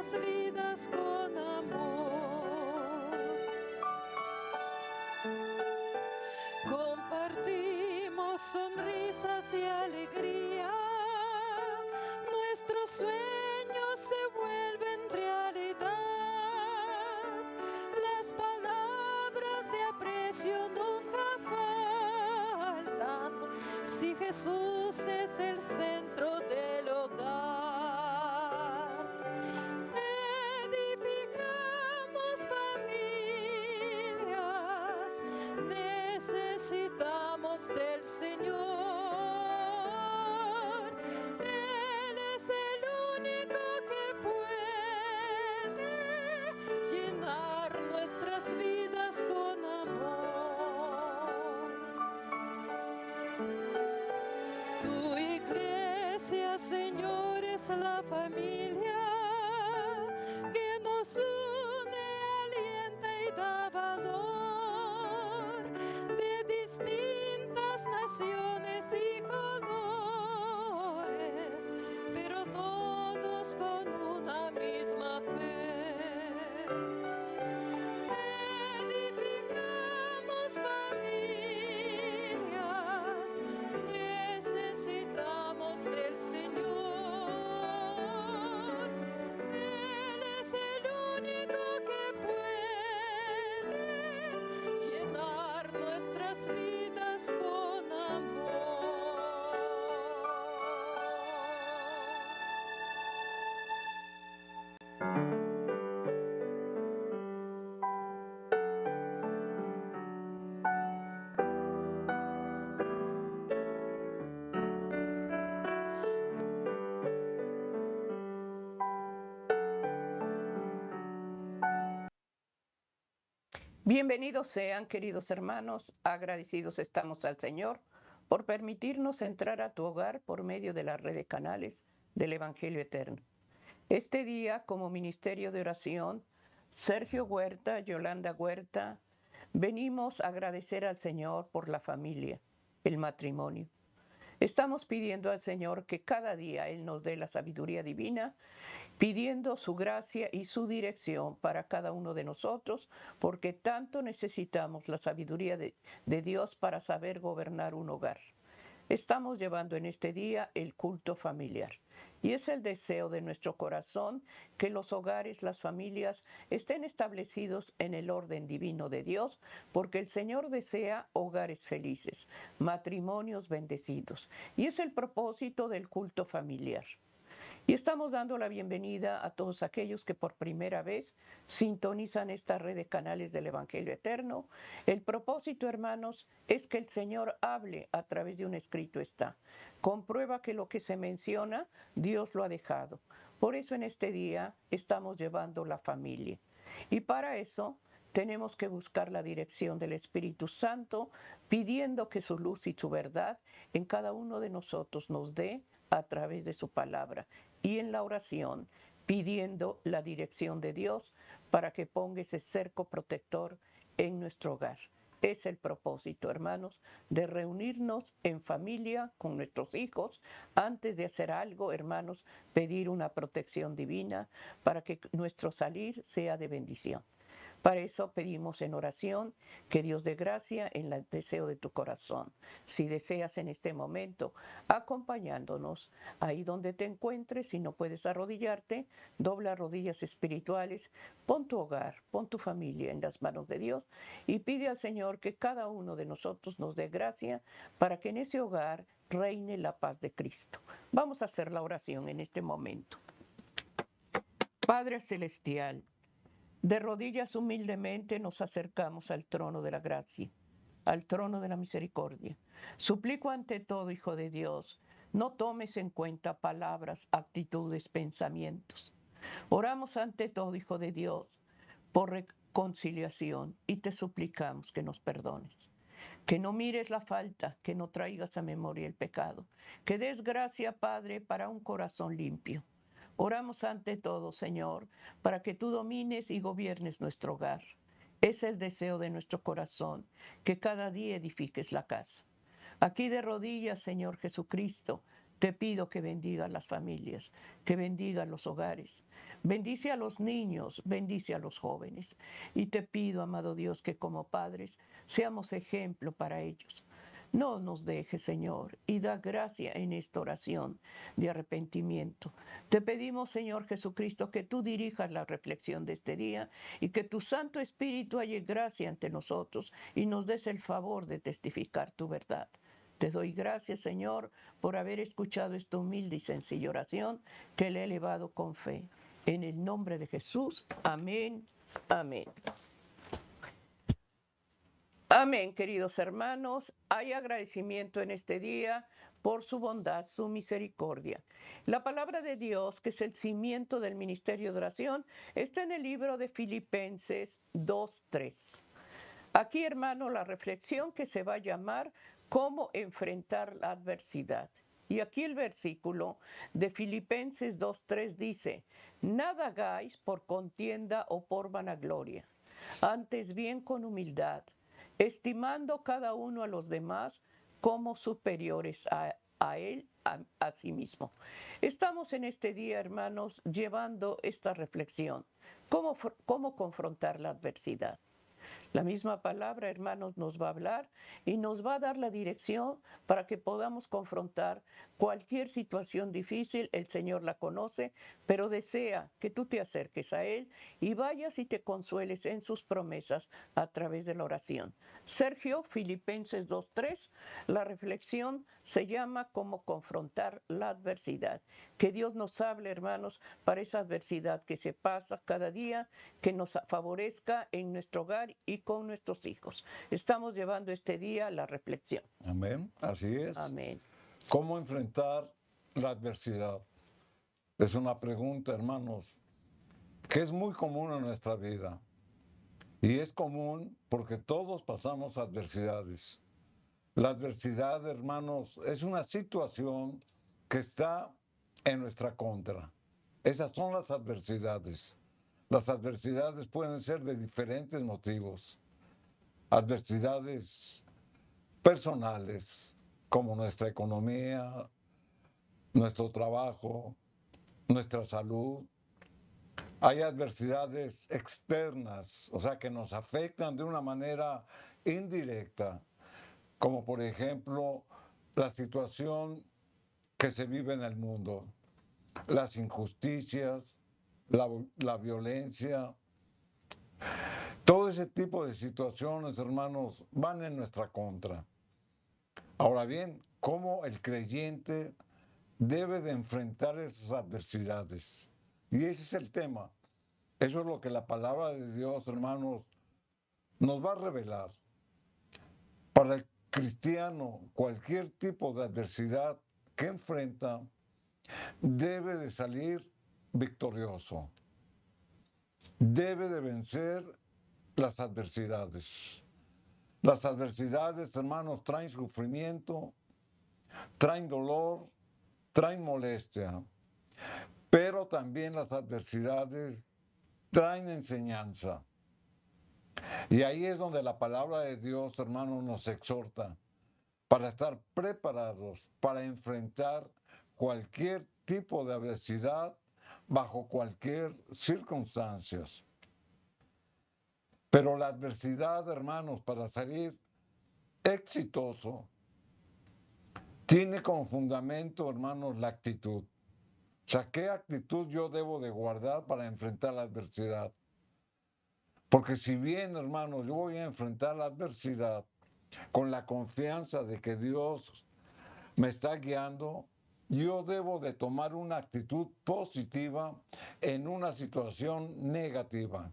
nuestras vidas con amor. Compartimos sonrisas y alegría, nuestros sueños se vuelven realidad, las palabras de aprecio nunca faltan, si Jesús es el centro del hogar. Edificamos familias, necesitamos del Señor. Él es el único que puede llenar nuestras vidas con amor. Tu iglesia, Señor, es la familia que nos une, alienta y da valor, de distintas naciones y colores, pero todos con una misma fe. Edificamos familias, necesitamos del Señor. Él es el único que puede llenar nuestras vidas con amor. Bienvenidos sean, queridos hermanos, agradecidos estamos al Señor por permitirnos entrar a tu hogar por medio de la red de canales del Evangelio Eterno. Este día, como ministerio de oración, Sergio Huerta, Yolanda Huerta, venimos a agradecer al Señor por la familia, el matrimonio. Estamos pidiendo al Señor que cada día Él nos dé la sabiduría divina, pidiendo su gracia y su dirección para cada uno de nosotros, porque tanto necesitamos la sabiduría de Dios para saber gobernar un hogar. Estamos llevando en este día el culto familiar. Y es el deseo de nuestro corazón que los hogares, las familias, estén establecidos en el orden divino de Dios, porque el Señor desea hogares felices, matrimonios bendecidos. Y es el propósito del culto familiar. Y estamos dando la bienvenida a todos aquellos que por primera vez sintonizan esta red de canales del Evangelio Eterno. El propósito, hermanos, es que el Señor hable a través de un escrito está. Comprueba que lo que se menciona, Dios lo ha dejado. Por eso en este día estamos llevando la familia. Y para eso tenemos que buscar la dirección del Espíritu Santo, pidiendo que su luz y su verdad en cada uno de nosotros nos dé a través de su palabra. Y en la oración, pidiendo la dirección de Dios para que ponga ese cerco protector en nuestro hogar. Es el propósito, hermanos, de reunirnos en familia con nuestros hijos. Antes de hacer algo, hermanos, pedir una protección divina para que nuestro salir sea de bendición. Para eso pedimos en oración que Dios dé gracia en el deseo de tu corazón. Si deseas en este momento acompañándonos ahí donde te encuentres, si no puedes arrodillarte, dobla rodillas espirituales, pon tu hogar, pon tu familia en las manos de Dios y pide al Señor que cada uno de nosotros nos dé gracia para que en ese hogar reine la paz de Cristo. Vamos a hacer la oración en este momento. Padre Celestial, de rodillas humildemente nos acercamos al trono de la gracia, al trono de la misericordia. Suplico ante todo, Hijo de Dios, no tomes en cuenta palabras, actitudes, pensamientos. Oramos ante todo, Hijo de Dios, por reconciliación y te suplicamos que nos perdones. Que no mires la falta, que no traigas a memoria el pecado. Que des gracia, Padre, para un corazón limpio. Oramos ante todo, Señor, para que tú domines y gobiernes nuestro hogar. Es el deseo de nuestro corazón, que cada día edifiques la casa. Aquí de rodillas, Señor Jesucristo, Te pido que bendiga las familias, que bendiga los hogares. Bendice a los niños, bendice a los jóvenes. Y te pido, amado Dios, que como padres seamos ejemplo para ellos. No nos dejes, Señor, y da gracia en esta oración de arrepentimiento. Te pedimos, Señor Jesucristo, que tú dirijas la reflexión de este día y que tu Santo Espíritu halle gracia ante nosotros y nos des el favor de testificar tu verdad. Te doy gracias, Señor, por haber escuchado esta humilde y sencilla oración que le he elevado con fe. En el nombre de Jesús, amén, amén. Amén, queridos hermanos. Hay agradecimiento en este día por su bondad, su misericordia. La palabra de Dios, que es el cimiento del ministerio de oración, está en el libro de Filipenses 2:3. Aquí, hermano, la reflexión que se va a llamar ¿cómo enfrentar la adversidad? Y aquí el versículo de Filipenses 2:3 dice, nada hagáis por contienda o por vanagloria, antes bien con humildad, estimando cada uno a los demás como superiores a él, a sí mismo. Estamos en este día, hermanos, llevando esta reflexión. ¿Cómo confrontar la adversidad? La misma palabra, hermanos, nos va a hablar y nos va a dar la dirección para que podamos confrontar cualquier situación difícil. El Señor la conoce, pero desea que tú te acerques a Él y vayas y te consueles en sus promesas a través de la oración. Sergio, Filipenses 2:3, la reflexión se llama cómo confrontar la adversidad. Que Dios nos hable, hermanos, para esa adversidad que se pasa cada día, que nos favorezca en nuestro hogar y con nuestros hijos. Estamos llevando este día la reflexión. Amén, así es. Amén. ¿Cómo enfrentar la adversidad? Es una pregunta, hermanos, que es muy común en nuestra vida. Y es común porque todos pasamos adversidades. La adversidad, hermanos, es una situación que está en nuestra contra. Esas son las adversidades. Las adversidades pueden ser de diferentes motivos. Adversidades personales, como nuestra economía, nuestro trabajo, nuestra salud. Hay adversidades externas, o sea, que nos afectan de una manera indirecta, como por ejemplo la situación que se vive en el mundo, las injusticias, la violencia. Todo ese tipo de situaciones, hermanos, van en nuestra contra. Ahora bien, ¿cómo el creyente debe de enfrentar esas adversidades? Y ese es el tema. Eso es lo que la palabra de Dios, hermanos, nos va a revelar. Para el cristiano, cualquier tipo de adversidad que enfrenta debe de salir victorioso. Debe de vencer las adversidades. Las adversidades, hermanos, traen sufrimiento, traen dolor, traen molestia, pero también las adversidades traen enseñanza. Y ahí es donde la palabra de Dios, hermanos, nos exhorta para estar preparados para enfrentar cualquier tipo de adversidad bajo cualquier circunstancia. Pero la adversidad, hermanos, para salir exitoso, tiene como fundamento, hermanos, la actitud. O sea, ¿qué actitud yo debo de guardar para enfrentar la adversidad? Porque si bien, hermanos, yo voy a enfrentar la adversidad con la confianza de que Dios me está guiando, yo debo de tomar una actitud positiva en una situación negativa.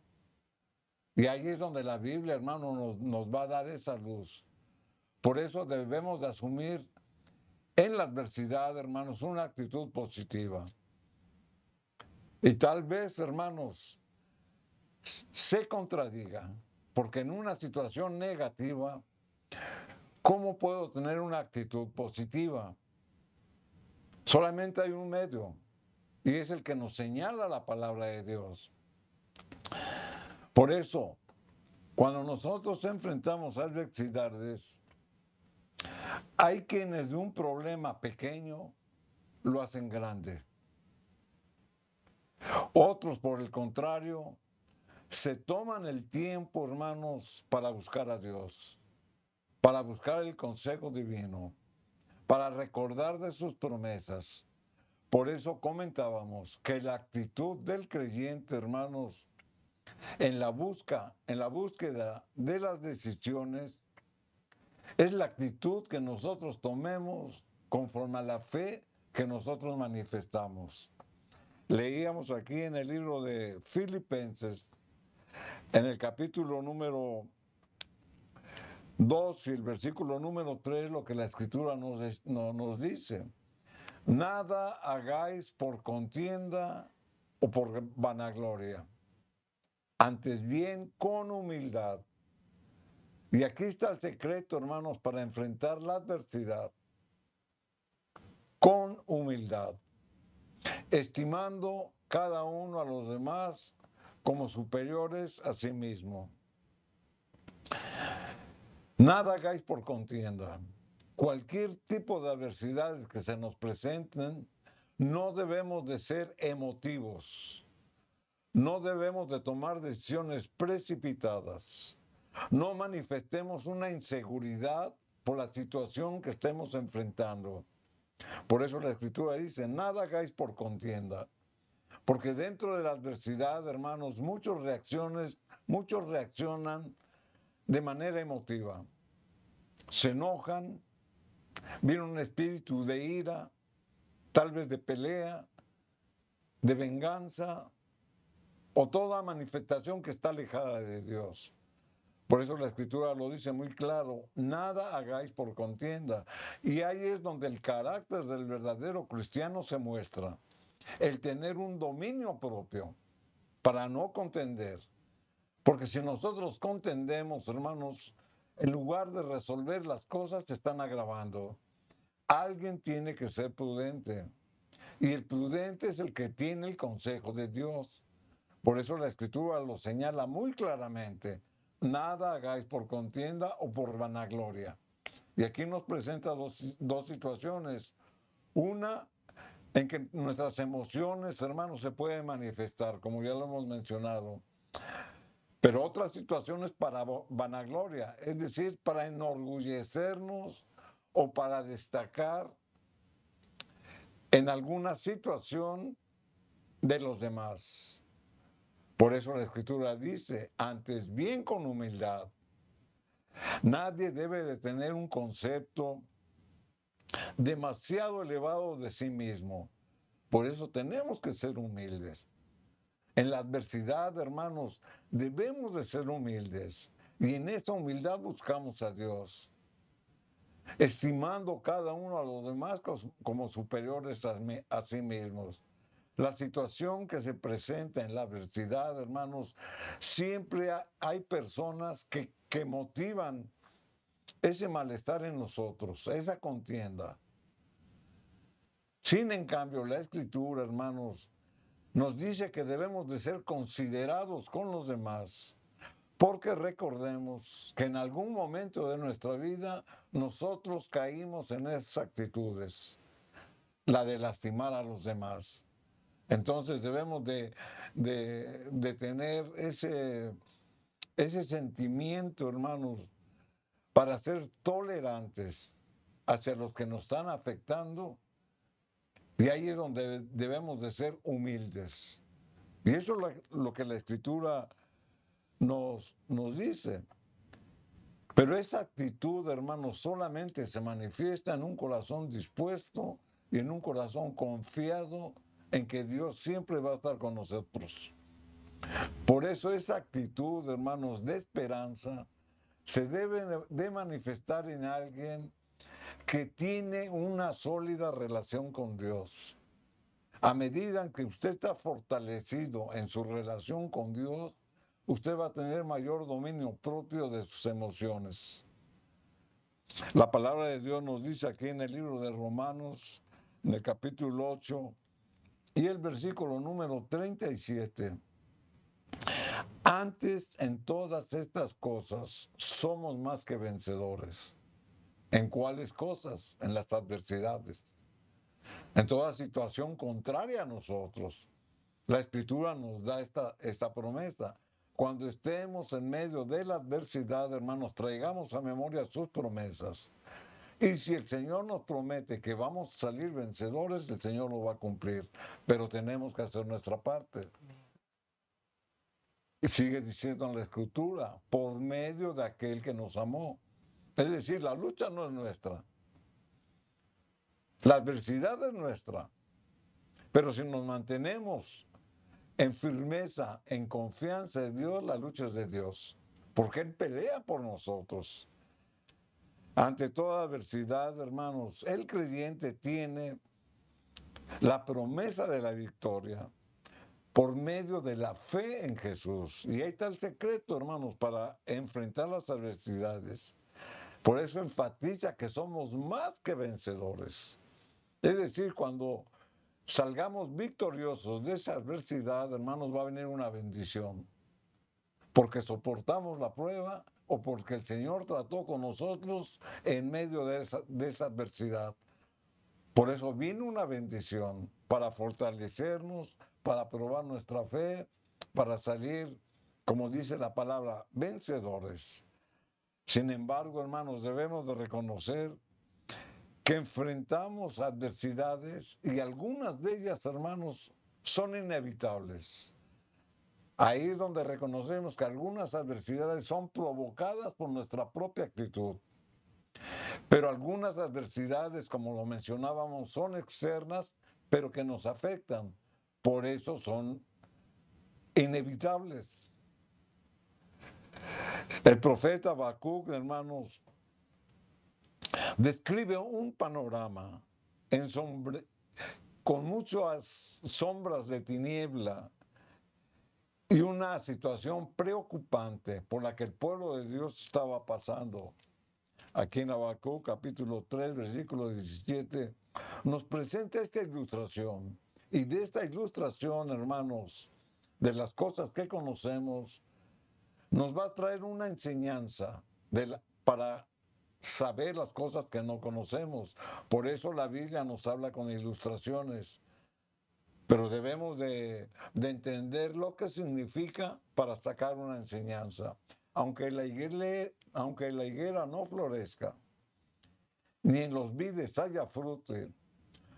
Y ahí es donde la Biblia, hermano, nos va a dar esa luz. Por eso debemos de asumir en la adversidad, hermanos, una actitud positiva. Y tal vez, hermanos, se contradiga, porque en una situación negativa, ¿cómo puedo tener una actitud positiva? Solamente hay un medio, y es el que nos señala la palabra de Dios. Por eso, cuando nosotros enfrentamos adversidades, hay quienes de un problema pequeño lo hacen grande. Otros, por el contrario, se toman el tiempo, hermanos, para buscar a Dios, para buscar el consejo divino, para recordar de sus promesas. Por eso comentábamos que la actitud del creyente, hermanos, en la búsqueda de las decisiones, es la actitud que nosotros tomemos conforme a la fe que nosotros manifestamos. Leíamos aquí en el libro de Filipenses, en el capítulo número 2 y el versículo número 3, lo que la Escritura nos dice. Nada hagáis por contienda o por vanagloria, antes bien con humildad. Y aquí está el secreto, hermanos, para enfrentar la adversidad. Con humildad, estimando cada uno a los demás como superiores a sí mismo. Nada hagáis por contienda. Cualquier tipo de adversidades que se nos presenten, no debemos de ser emotivos. No debemos de tomar decisiones precipitadas. No manifestemos una inseguridad por la situación que estemos enfrentando. Por eso la Escritura dice, nada hagáis por contienda. Porque dentro de la adversidad, hermanos, muchos reaccionan de manera emotiva. Se enojan, viene un espíritu de ira, tal vez de pelea, de venganza, o toda manifestación que está alejada de Dios. Por eso la Escritura lo dice muy claro, nada hagáis por contienda. Y ahí es donde el carácter del verdadero cristiano se muestra. El tener un dominio propio para no contender. Porque si nosotros contendemos, hermanos, en lugar de resolver las cosas, se están agravando. Alguien tiene que ser prudente. Y el prudente es el que tiene el consejo de Dios. Por eso la Escritura lo señala muy claramente. Nada hagáis por contienda o por vanagloria. Y aquí nos presenta dos situaciones. Una, en que nuestras emociones, hermanos, se pueden manifestar, como ya lo hemos mencionado. Pero otra situación es para vanagloria, es decir, para enorgullecernos o para destacar en alguna situación de los demás. Por eso la Escritura dice, antes bien con humildad. Nadie debe de tener un concepto demasiado elevado de sí mismo. Por eso tenemos que ser humildes. En la adversidad, hermanos, debemos de ser humildes. Y en esa humildad buscamos a Dios, estimando cada uno a los demás como superiores a sí mismos. La situación que se presenta en la adversidad, hermanos, siempre hay personas que motivan ese malestar en nosotros, esa contienda. Sin en cambio, la Escritura, hermanos, nos dice que debemos de ser considerados con los demás, porque recordemos que en algún momento de nuestra vida nosotros caímos en esas actitudes, la de lastimar a los demás. Entonces debemos de tener ese sentimiento, hermanos, para ser tolerantes hacia los que nos están afectando. Y ahí es donde debemos de ser humildes. Y eso es lo que la Escritura nos dice. Pero esa actitud, hermanos, solamente se manifiesta en un corazón dispuesto y en un corazón confiado en que Dios siempre va a estar con nosotros. Por eso esa actitud, hermanos, de esperanza se debe de manifestar en alguien que tiene una sólida relación con Dios. A medida que usted está fortalecido en su relación con Dios, usted va a tener mayor dominio propio de sus emociones. La palabra de Dios nos dice aquí en el libro de Romanos, en el capítulo 8, y el versículo número 37. Antes, en todas estas cosas, somos más que vencedores. ¿En cuáles cosas? En las adversidades. en toda situación contraria a nosotros. La Escritura nos da esta promesa. Cuando estemos en medio de la adversidad, hermanos, traigamos a memoria sus promesas. Y si el Señor nos promete que vamos a salir vencedores, el Señor lo va a cumplir. Pero tenemos que hacer nuestra parte. Y sigue diciendo en la Escritura, por medio de aquel que nos amó. Es decir, la lucha no es nuestra. La adversidad es nuestra. Pero si nos mantenemos en firmeza, en confianza en Dios, la lucha es de Dios. Porque Él pelea por nosotros. Ante toda adversidad, hermanos, el creyente tiene la promesa de la victoria por medio de la fe en Jesús. Y ahí está el secreto, hermanos, para enfrentar las adversidades. Por eso enfatiza que somos más que vencedores. Es decir, cuando salgamos victoriosos de esa adversidad, hermanos, va a venir una bendición. Porque soportamos la prueba o porque el Señor trató con nosotros en medio de esa adversidad. Por eso vino una bendición para fortalecernos, para probar nuestra fe, para salir, como dice la palabra, vencedores. Sin embargo, hermanos, debemos de reconocer que enfrentamos adversidades y algunas de ellas, hermanos, son inevitables. Ahí es donde reconocemos que algunas adversidades son provocadas por nuestra propia actitud. Pero algunas adversidades, como lo mencionábamos, son externas, pero que nos afectan. Por eso son inevitables. El profeta Habacuc, hermanos, describe un panorama con muchas sombras de tiniebla y una situación preocupante por la que el pueblo de Dios estaba pasando. Aquí en Habacuc, capítulo 3, versículo 17, nos presenta esta ilustración. Y de esta ilustración, hermanos, de las cosas que conocemos, nos va a traer una enseñanza para saber las cosas que no conocemos. Por eso la Biblia nos habla con ilustraciones. Pero debemos de entender lo que significa para sacar una enseñanza. Aunque la higuera no florezca, ni en los vides haya fruto,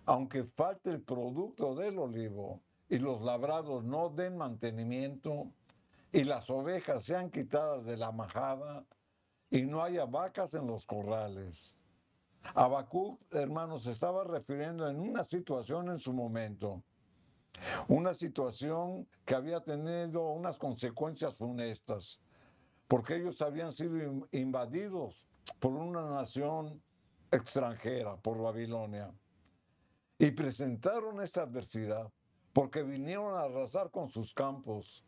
aunque falte el producto del olivo, y los labrados no den mantenimiento, y las ovejas sean quitadas de la majada, y no haya vacas en los corrales. Habacuc, hermanos, se estaba refiriendo en una situación en su momento, una situación que había tenido unas consecuencias funestas, porque ellos habían sido invadidos por una nación extranjera, por Babilonia, y presentaron esta adversidad, porque vinieron a arrasar con sus campos,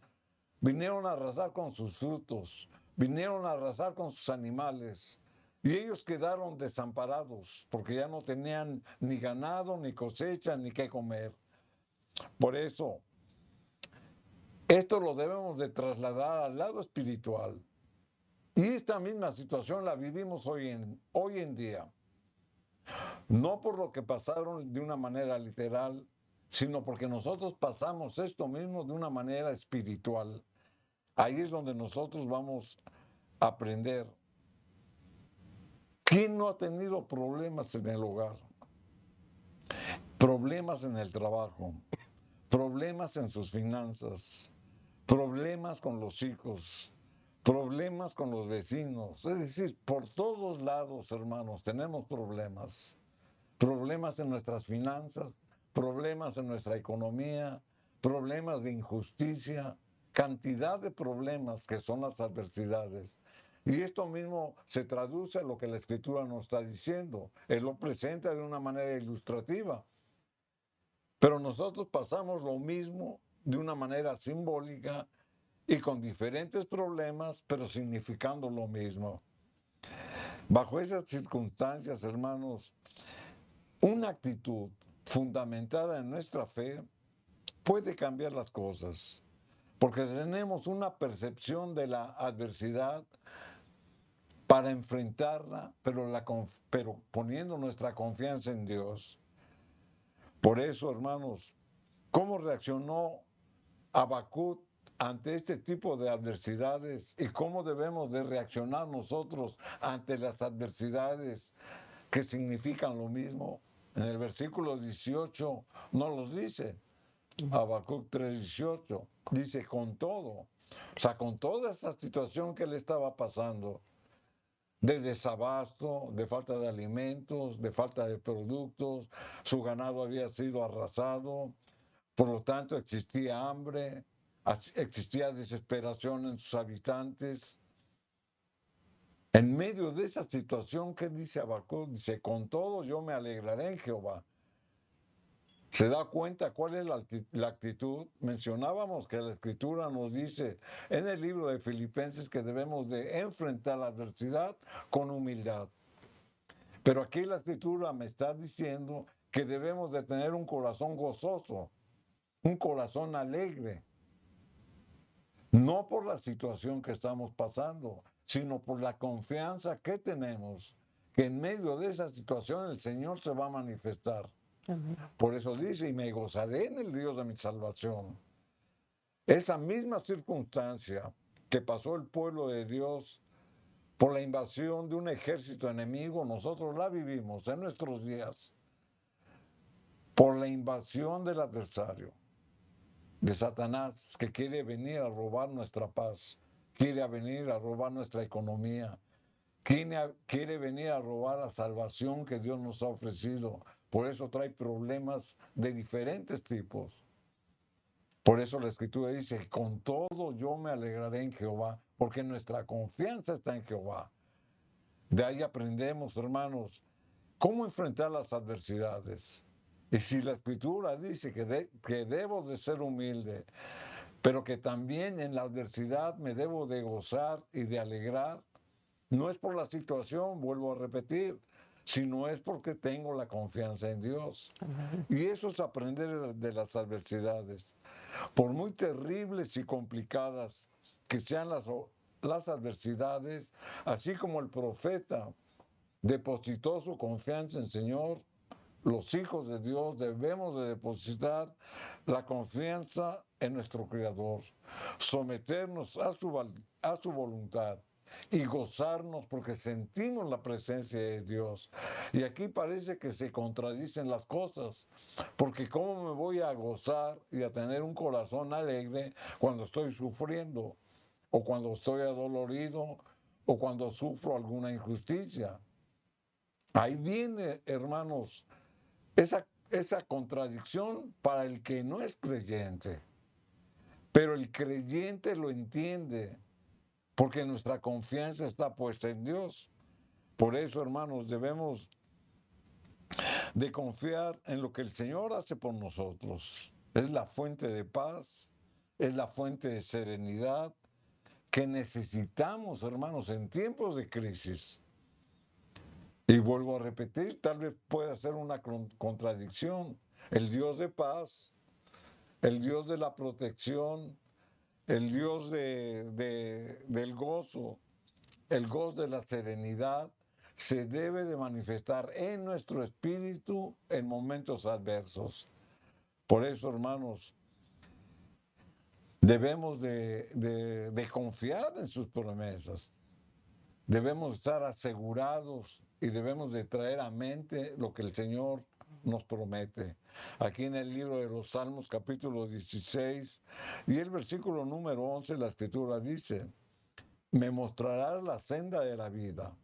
vinieron a arrasar con sus frutos, vinieron a arrasar con sus animales, y ellos quedaron desamparados, porque ya no tenían ni ganado, ni cosecha, ni qué comer. Por eso, esto lo debemos de trasladar al lado espiritual. Y esta misma situación la vivimos hoy en día. No por lo que pasaron de una manera literal, sino porque nosotros pasamos esto mismo de una manera espiritual. Ahí es donde nosotros vamos a aprender. ¿Quién no ha tenido problemas en el hogar? Problemas en el trabajo, problemas en sus finanzas, problemas con los hijos, problemas con los vecinos. Es decir, por todos lados, hermanos, tenemos problemas. Problemas en nuestras finanzas, problemas en nuestra economía, problemas de injusticia, cantidad de problemas que son las adversidades. Y esto mismo se traduce a lo que la Escritura nos está diciendo. Él lo presenta de una manera ilustrativa. Pero nosotros pasamos lo mismo de una manera simbólica y con diferentes problemas, pero significando lo mismo. Bajo esas circunstancias, hermanos, una actitud fundamentada en nuestra fe puede cambiar las cosas, porque tenemos una percepción de la adversidad para enfrentarla, pero poniendo nuestra confianza en Dios. Por eso, hermanos, ¿cómo reaccionó Habacuc ante este tipo de adversidades y cómo debemos de reaccionar nosotros ante las adversidades que significan lo mismo? En el versículo 18 no los dice. Habacuc 3:18 dice con todo, o sea, con toda esa situación que le estaba pasando, de desabasto, de falta de alimentos, de falta de productos, su ganado había sido arrasado, por lo tanto existía hambre, existía desesperación en sus habitantes. En medio de esa situación, ¿qué dice Habacuc? Dice, con todo yo me alegraré en Jehová. ¿Se da cuenta cuál es la actitud? Mencionábamos que la Escritura nos dice en el libro de Filipenses que debemos de enfrentar la adversidad con humildad. Pero aquí la Escritura me está diciendo que debemos de tener un corazón gozoso, un corazón alegre, no por la situación que estamos pasando, sino por la confianza que tenemos, que en medio de esa situación el Señor se va a manifestar. Amén. Por eso dice, y me gozaré en el Dios de mi salvación. Esa misma circunstancia que pasó el pueblo de Dios por la invasión de un ejército enemigo, nosotros la vivimos en nuestros días, por la invasión del adversario, de Satanás, que quiere venir a robar nuestra paz, quiere venir a robar nuestra economía, quiere venir a robar la salvación que Dios nos ha ofrecido. Por eso trae problemas de diferentes tipos. Por eso la Escritura dice, con todo yo me alegraré en Jehová, porque nuestra confianza está en Jehová. De ahí aprendemos, hermanos, cómo enfrentar las adversidades. Y si la Escritura dice que debo de ser humilde, pero que también en la adversidad me debo de gozar y de alegrar, no es por la situación, vuelvo a repetir, sino es porque tengo la confianza en Dios. Y eso es aprender de las adversidades. Por muy terribles y complicadas que sean las adversidades, así como el profeta depositó su confianza en el Señor, los hijos de Dios debemos de depositar la confianza en nuestro Creador, someternos a su voluntad y gozarnos porque sentimos la presencia de Dios. Y aquí parece que se contradicen las cosas, porque ¿cómo me voy a gozar y a tener un corazón alegre cuando estoy sufriendo o cuando estoy adolorido o cuando sufro alguna injusticia? Ahí viene, hermanos, esa contradicción para el que no es creyente. Pero el creyente lo entiende, porque nuestra confianza está puesta en Dios. Por eso, hermanos, debemos de confiar en lo que el Señor hace por nosotros. Es la fuente de paz, es la fuente de serenidad que necesitamos, hermanos, en tiempos de crisis. Y vuelvo a repetir, tal vez pueda ser una contradicción. El Dios de paz, el Dios de la protección, el Dios del gozo, el gozo de la serenidad, se debe de manifestar en nuestro espíritu en momentos adversos. Por eso, hermanos, debemos de confiar en sus promesas. Debemos estar asegurados y debemos de traer a mente lo que el Señor nos promete. Aquí en el libro de los Salmos, capítulo 16, y el versículo número 11, la Escritura dice, me mostrarás la senda de la vida,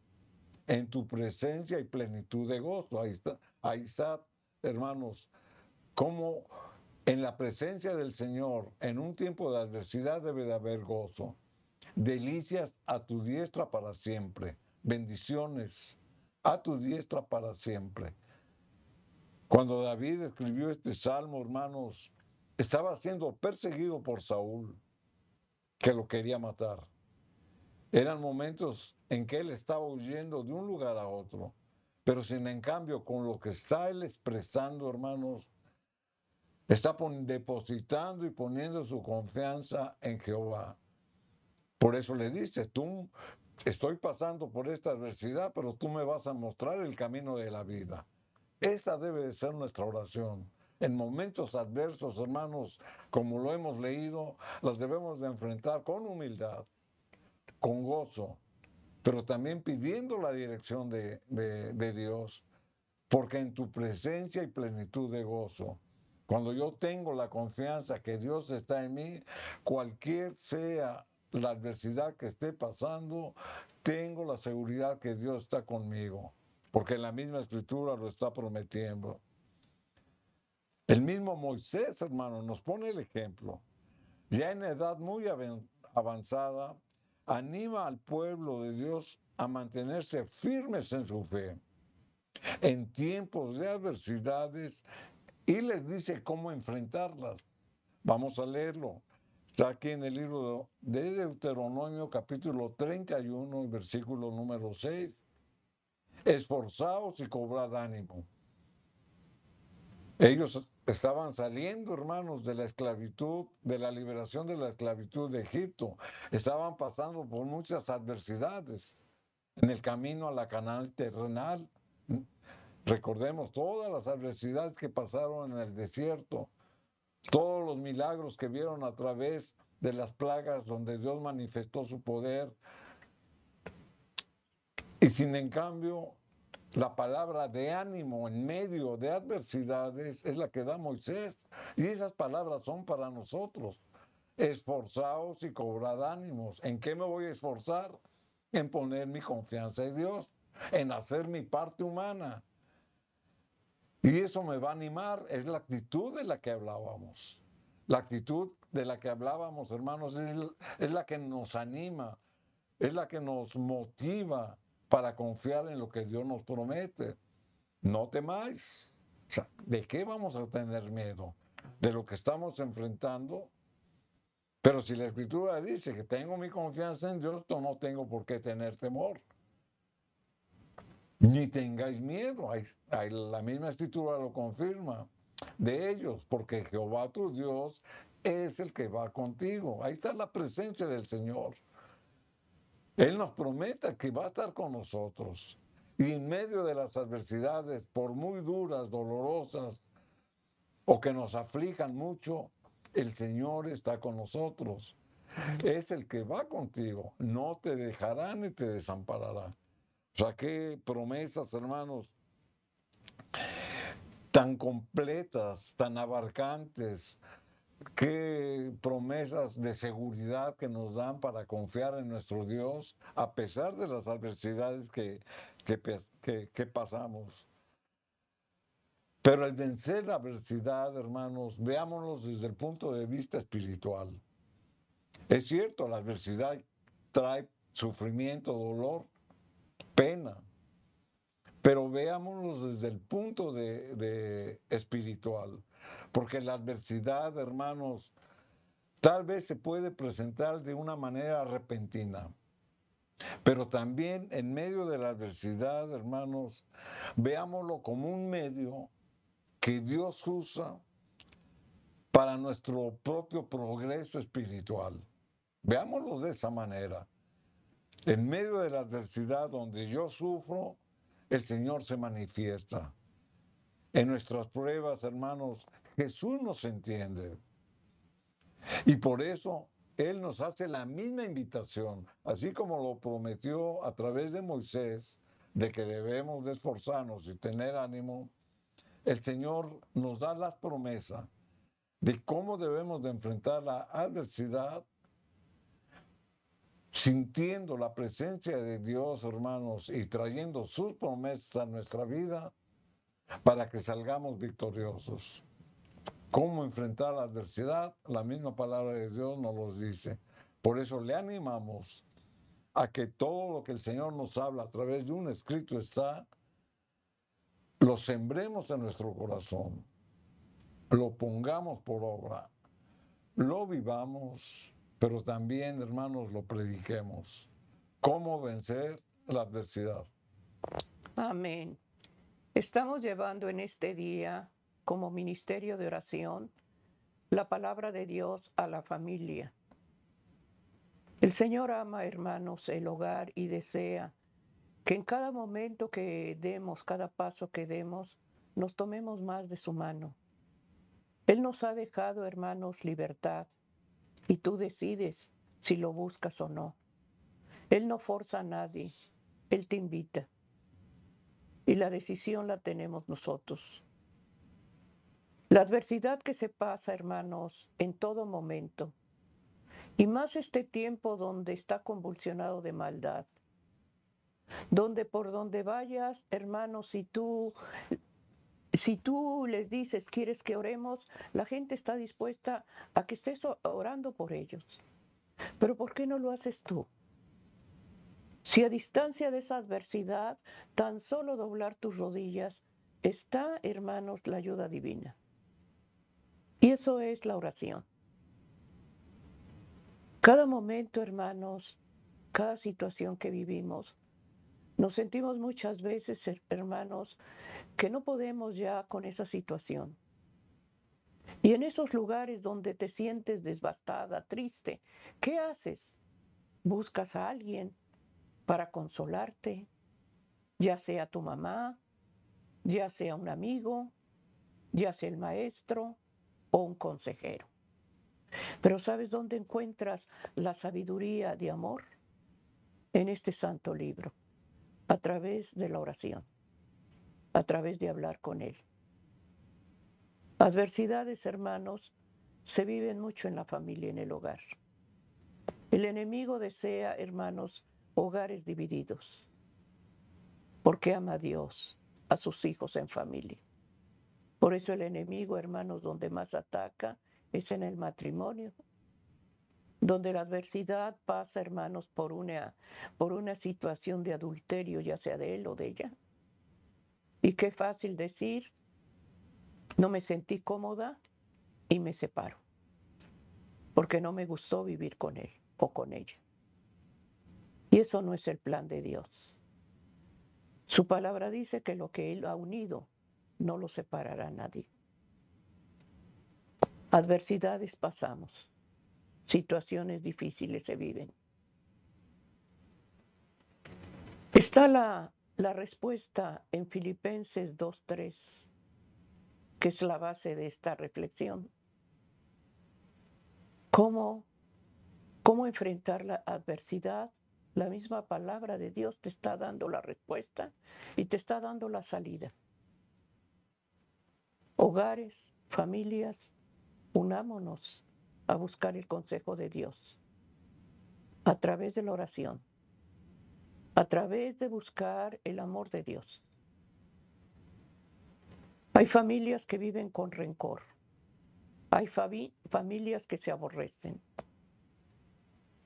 en tu presencia y plenitud de gozo. Ahí está, hermanos, cómo en la presencia del Señor, en un tiempo de adversidad debe de haber gozo. Delicias a tu diestra para siempre, bendiciones a tu diestra para siempre. Cuando David escribió este salmo, hermanos, estaba siendo perseguido por Saúl, que lo quería matar. Eran momentos en que él estaba huyendo de un lugar a otro, pero sin en cambio, con lo que está él expresando, hermanos, está depositando y poniendo su confianza en Jehová. Por eso le dice, tú estoy pasando por esta adversidad, pero tú me vas a mostrar el camino de la vida. Esa debe de ser nuestra oración. en momentos adversos, hermanos, como lo hemos leído, las debemos de enfrentar con humildad, con gozo, pero también pidiendo la dirección de Dios, porque en tu presencia hay plenitud de gozo. Cuando yo tengo la confianza que Dios está en mí, cualquier sea la adversidad que esté pasando, tengo la seguridad que Dios está conmigo, porque la misma escritura lo está prometiendo. El mismo Moisés, hermano, nos pone el ejemplo. Ya en edad muy avanzada, anima al pueblo de Dios a mantenerse firmes en su fe en tiempos de adversidades y les dice cómo enfrentarlas. Vamos a leerlo. Está aquí en el libro de Deuteronomio capítulo 31, versículo número 6. Esforzaos y cobrad ánimo. Ellos estaban saliendo, hermanos, de la esclavitud, de la liberación de la esclavitud de Egipto. Estaban pasando por muchas adversidades en el camino a la Canaán terrenal. Recordemos todas las adversidades que pasaron en el desierto, todos los milagros que vieron a través de las plagas donde Dios manifestó su poder. Y sin en cambio, la palabra de ánimo en medio de adversidades es la que da Moisés. Y esas palabras son para nosotros. Esforzaos y cobrad ánimos. ¿En qué me voy a esforzar? En poner mi confianza en Dios, en hacer mi parte humana. Y eso me va a animar, es la actitud de la que hablábamos. La actitud de la que hablábamos, hermanos, es la que nos anima, es la que nos motiva para confiar en lo que Dios nos promete. No temáis. O sea, ¿de qué vamos a tener miedo? De lo que estamos enfrentando. Pero si la Escritura dice que tengo mi confianza en Dios, no tengo por qué tener temor. Ni tengáis miedo, la misma escritura lo confirma de ellos, porque Jehová tu Dios es el que va contigo. Ahí está la presencia del Señor. Él nos promete que va a estar con nosotros. Y en medio de las adversidades, por muy duras, dolorosas, o que nos aflijan mucho, el Señor está con nosotros. Es el que va contigo, no te dejará ni te desamparará. O sea, qué promesas, hermanos, tan completas, tan abarcantes, qué promesas de seguridad que nos dan para confiar en nuestro Dios a pesar de las adversidades que pasamos. Pero al vencer la adversidad, hermanos, veámonos desde el punto de vista espiritual. Es cierto, la adversidad trae sufrimiento, dolor, pena, pero veámonos desde el punto de espiritual, porque la adversidad, hermanos, tal vez se puede presentar de una manera repentina, pero también en medio de la adversidad, hermanos, veámoslo como un medio que Dios usa para nuestro propio progreso espiritual. Veámoslo de esa manera. En medio de la adversidad donde yo sufro, el Señor se manifiesta. En nuestras pruebas, hermanos, Jesús nos entiende. Y por eso Él nos hace la misma invitación, así como lo prometió a través de Moisés, de que debemos de esforzarnos y tener ánimo. El Señor nos da las promesas de cómo debemos de enfrentar la adversidad, sintiendo la presencia de Dios, hermanos, y trayendo sus promesas a nuestra vida para que salgamos victoriosos. ¿Cómo enfrentar la adversidad? La misma palabra de Dios nos lo dice. Por eso le animamos a que todo lo que el Señor nos habla a través de un escrito lo sembremos en nuestro corazón, lo pongamos por obra, lo vivamos, pero también, hermanos, lo prediquemos. ¿Cómo vencer la adversidad? Amén. Estamos llevando en este día, como ministerio de oración, la palabra de Dios a la familia. El Señor ama, hermanos, el hogar y desea que en cada momento que demos, cada paso que demos, nos tomemos más de su mano. Él nos ha dejado, hermanos, libertad y tú decides si lo buscas o no. Él no forza a nadie, Él te invita y la decisión la tenemos nosotros. La adversidad que se pasa, hermanos, en todo momento, y más este tiempo donde está convulsionado de maldad, donde por donde vayas, hermanos, si tú les dices, ¿quieres que oremos? La gente está dispuesta a que estés orando por ellos. Pero ¿por qué no lo haces tú? Si a distancia de esa adversidad, tan solo doblar tus rodillas, está, hermanos, la ayuda divina. Y eso es la oración. Cada momento, hermanos, cada situación que vivimos, nos sentimos muchas veces, hermanos, que no podemos ya con esa situación. Y en esos lugares donde te sientes devastada, triste, ¿qué haces? Buscas a alguien para consolarte, ya sea tu mamá, ya sea un amigo, ya sea el maestro o un consejero. Pero ¿sabes dónde encuentras la sabiduría de amor? En este santo libro, a través de la oración, a través de hablar con Él. Adversidades, hermanos, se viven mucho en la familia, en el hogar. El enemigo desea, hermanos, hogares divididos, porque ama a Dios, a sus hijos en familia. Por eso el enemigo, hermanos, donde más ataca es en el matrimonio, donde la adversidad pasa, hermanos, por una situación de adulterio, ya sea de él o de ella. Y qué fácil decir, no me sentí cómoda y me separo, porque no me gustó vivir con él o con ella. Y eso no es el plan de Dios. Su palabra dice que lo que Él ha unido no lo separará nadie. Adversidades pasamos, situaciones difíciles se viven. Está la respuesta en Filipenses 2:3, que es la base de esta reflexión. ¿Cómo enfrentar la adversidad? La misma palabra de Dios te está dando la respuesta y te está dando la salida. Hogares, familias, unámonos a buscar el consejo de Dios a través de la oración, a través de buscar el amor de Dios. Hay familias que viven con rencor, hay familias que se aborrecen.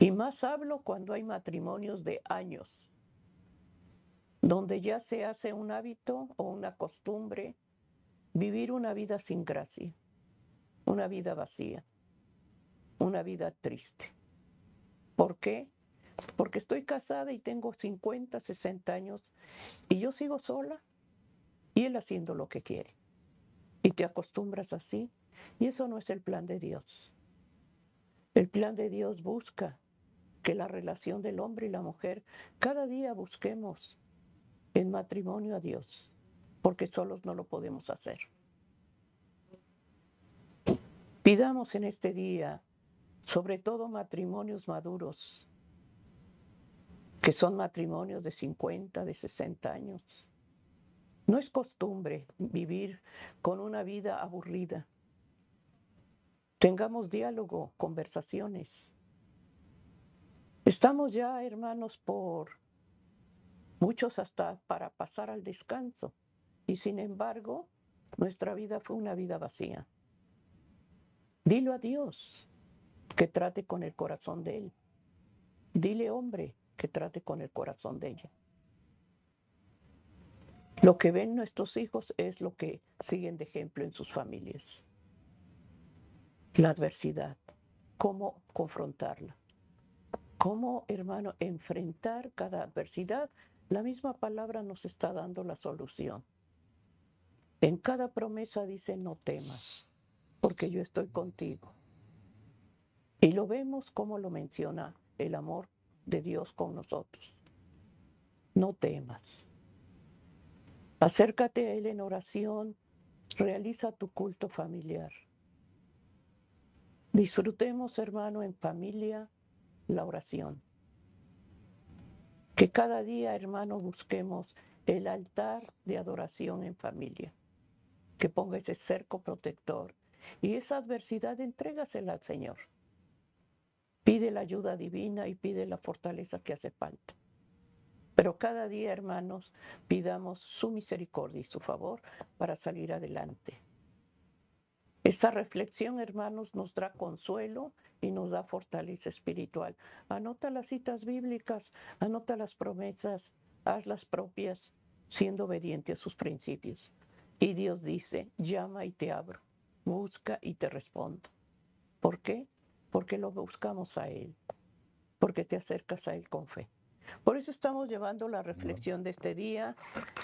Y más hablo cuando hay matrimonios de años, donde ya se hace un hábito o una costumbre vivir una vida sin gracia, una vida vacía, una vida triste. ¿Por qué? Porque estoy casada y tengo 50, 60 años y yo sigo sola y él haciendo lo que quiere. Y te acostumbras así y eso no es el plan de Dios. El plan de Dios busca que la relación del hombre y la mujer cada día busquemos en matrimonio a Dios, porque solos no lo podemos hacer. Pidamos en este día, sobre todo matrimonios maduros, que son matrimonios de 50, de 60 años. No es costumbre vivir con una vida aburrida. Tengamos diálogo, conversaciones. Estamos ya, hermanos, por muchos hasta para pasar al descanso. Y sin embargo, nuestra vida fue una vida vacía. Dilo a Dios que trate con el corazón de Él. Dile, hombre, que trate con el corazón de ella. Lo que ven nuestros hijos es lo que siguen de ejemplo en sus familias. La adversidad, cómo confrontarla, cómo, hermano, enfrentar cada adversidad. La misma palabra nos está dando la solución. En cada promesa dice, no temas, porque yo estoy contigo. Y lo vemos como lo menciona el amor de Dios con nosotros. No temas. Acércate a Él en oración, realiza tu culto familiar. Disfrutemos, hermano, en familia la oración. Que cada día, hermano, busquemos el altar de adoración en familia. Que ponga ese cerco protector. Y esa adversidad, entrégasela al Señor. Pide la ayuda divina y pide la fortaleza que hace falta. Pero cada día, hermanos, pidamos su misericordia y su favor para salir adelante. Esta reflexión, hermanos, nos da consuelo y nos da fortaleza espiritual. Anota las citas bíblicas, anota las promesas, hazlas propias, siendo obediente a sus principios. Y Dios dice, llama y te abro, busca y te respondo. ¿Por qué? Porque lo buscamos a Él, porque te acercas a Él con fe. Por eso estamos llevando la reflexión de este día,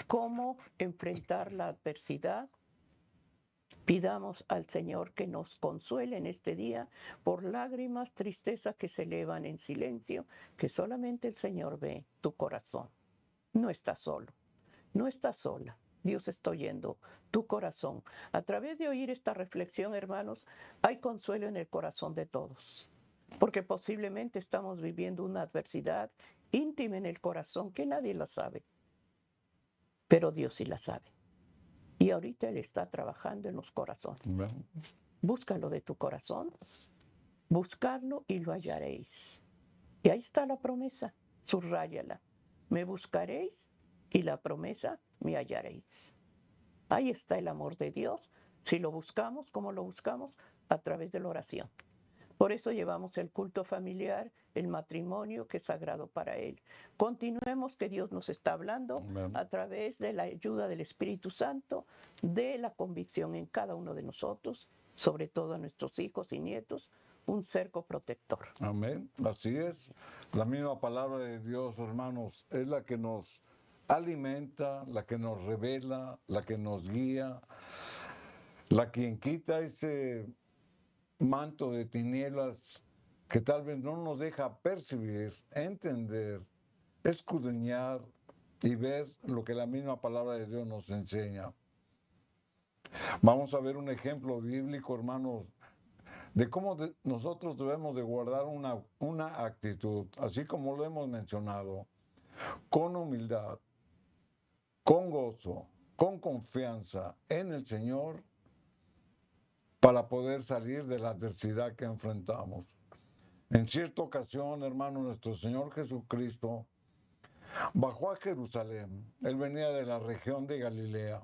cómo enfrentar la adversidad. Pidamos al Señor que nos consuele en este día por lágrimas, tristeza que se elevan en silencio, que solamente el Señor ve tu corazón. No estás solo, no estás sola. Dios está oyendo tu corazón. A través de oír esta reflexión, hermanos, hay consuelo en el corazón de todos, porque posiblemente estamos viviendo una adversidad íntima en el corazón que nadie la sabe, pero Dios sí la sabe. Y ahorita Él está trabajando en los corazones. Búscalo de tu corazón, buscarlo y lo hallaréis. Y ahí está la promesa, subráyala. Me buscaréis y la promesa me hallaréis. Ahí está el amor de Dios. Si lo buscamos, ¿cómo lo buscamos? A través de la oración. Por eso llevamos el culto familiar, el matrimonio que es sagrado para Él. Continuemos que Dios nos está hablando a través de la ayuda del Espíritu Santo, de la convicción en cada uno de nosotros, sobre todo a nuestros hijos y nietos, un cerco protector. Amén, así es. La misma palabra de Dios, hermanos, es la que nos alimenta, la que nos revela, la que nos guía, la quien quita ese manto de tinieblas que tal vez no nos deja percibir, entender, escudriñar y ver lo que la misma palabra de Dios nos enseña. Vamos a ver un ejemplo bíblico, hermanos, de cómo nosotros debemos de guardar una actitud, así como lo hemos mencionado, con humildad, con gozo, con confianza en el Señor, para poder salir de la adversidad que enfrentamos. En cierta ocasión, hermano, nuestro Señor Jesucristo bajó a Jerusalén. Él venía de la región de Galilea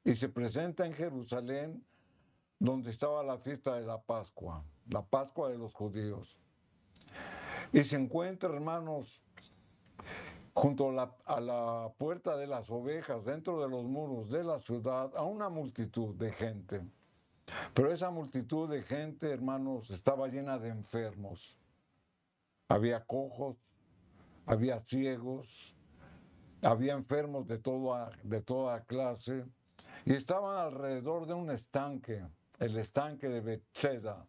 y se presenta en Jerusalén, donde estaba la fiesta de la Pascua de los judíos. Y se encuentra, hermanos, junto a la puerta de las ovejas, dentro de los muros de la ciudad, a una multitud de gente. Pero esa multitud de gente, hermanos, estaba llena de enfermos. Había cojos, había ciegos, había enfermos de toda clase, y estaban alrededor de un estanque, el estanque de Bethesda.